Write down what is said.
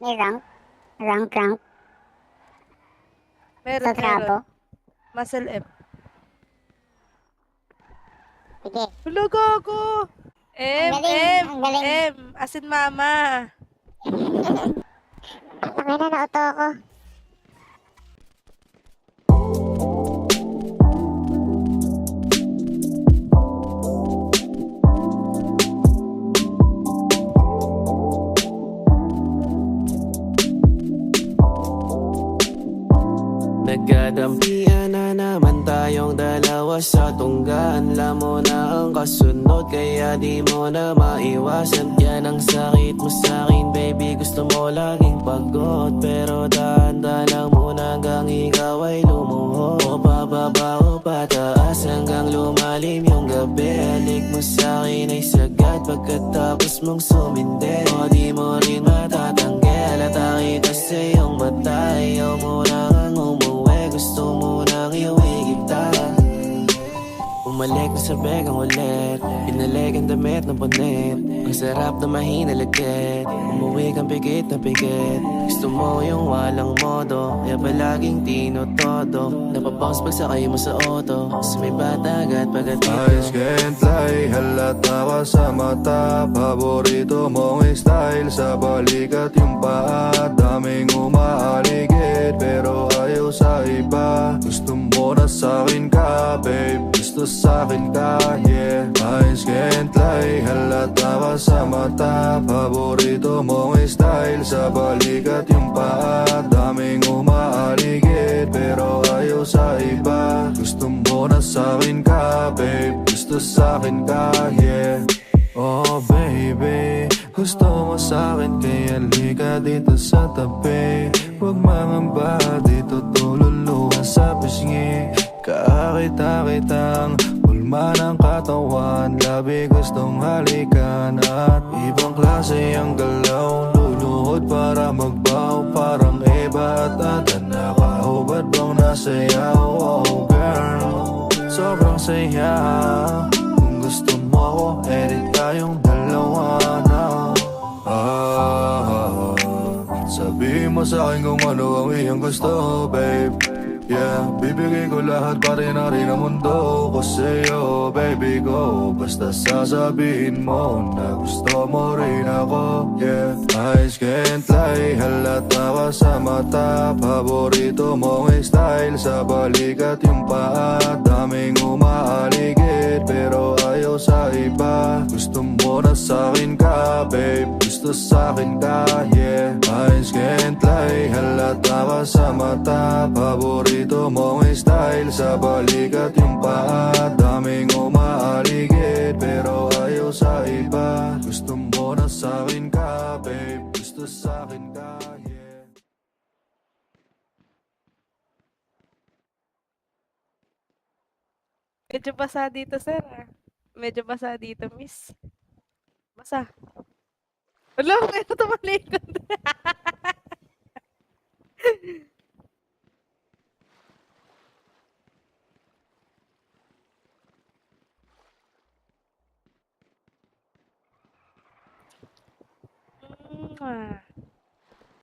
May rank Meron, sa meron. trapo. Muscle M. Sige. Hulo, gago! Ang M, galing, M, ang galing. M. As in mama. Tangina na nauto ako. Nagkadampian na naman tayong dalawa sa tunggaan. Alam mo na ang kasunod, kaya di mo na maiwasan. Yan ang sakit mo sa'kin, baby, gusto mo laging pagod. Pero dahan-dahan lang muna hanggang ikaw ay lumuhod. O pababa o pataas hanggang lumalim yung gabi. Halik mo sa'kin ay sagad pagkatapos mong sumindi. O di mo rin matatanggi, halata kita sa iyong mata. Ayaw mo na ang umuwi, gusto mo nang iuwi kita. Umalik na sa begang ulit, pinalik ang damit ng punit. Ang sarap na mahina lagkit, umuwi kang pikit na pikit. Gusto mo yung walang modo, kaya palaging tinotodo. Napapouse pag sakay mo sa auto, sa may batagat pagkatito. Eyes can't lie, halata ka sa mata. Paborito mong style, sa balikat yung paa. Daming umaaligid, pero ayaw sa iba. Gusto mo na sa'kin ka, babe, gusto sa'kin ka, yeah. Eyes can't lie, halata ka sa mata. Paborito mong style, sa balikat yung paa. Daming umaaligid, pero ayaw sa iba. Gusto mo na sa'kin ka, babe, gusto sa'kin ka, yeah. Oh baby, gusto mo sa'kin kaya lika dito sa tabi. Huwag mangamba dito, tululuha sa pisngi. Kakita kitang ulma ng katawan, labi gustong halikan. At ibang klase ang galaw, luluhod para magbaw. Parang iba at atan, nakahubad bang nasayaw. Oh girl, sobrang saya. Kung gusto mo ako, edit tayong dalawa na. Sabihin mo sa'kin kung ano ang iyong gusto, babe. Yeah, bibigay ko lahat pa rin ang mundo ko sa'yo, baby ko. Basta sasabihin mo na gusto mo rin ako, yeah. Eyes can't lie, halata ka sa mata. Paborito mong style, sa balikat yung paa. Daming umaaligid, pero ayaw sa iba. Gusto mo na sa'kin ka, babe, gusto sa'kin ka, yeah. Eyes can't lie, halata ka sa mata. Paborito mong style, sa balikat yung paa. Daming umaaligid, pero ayaw sa iba. Gusto mo na sa'kin ka, babe, gusto sa'kin ka, yeah. Medyo basa dito, sir. Medyo basa dito, miss. Basa. Wala, meron tumalikod. Mwah.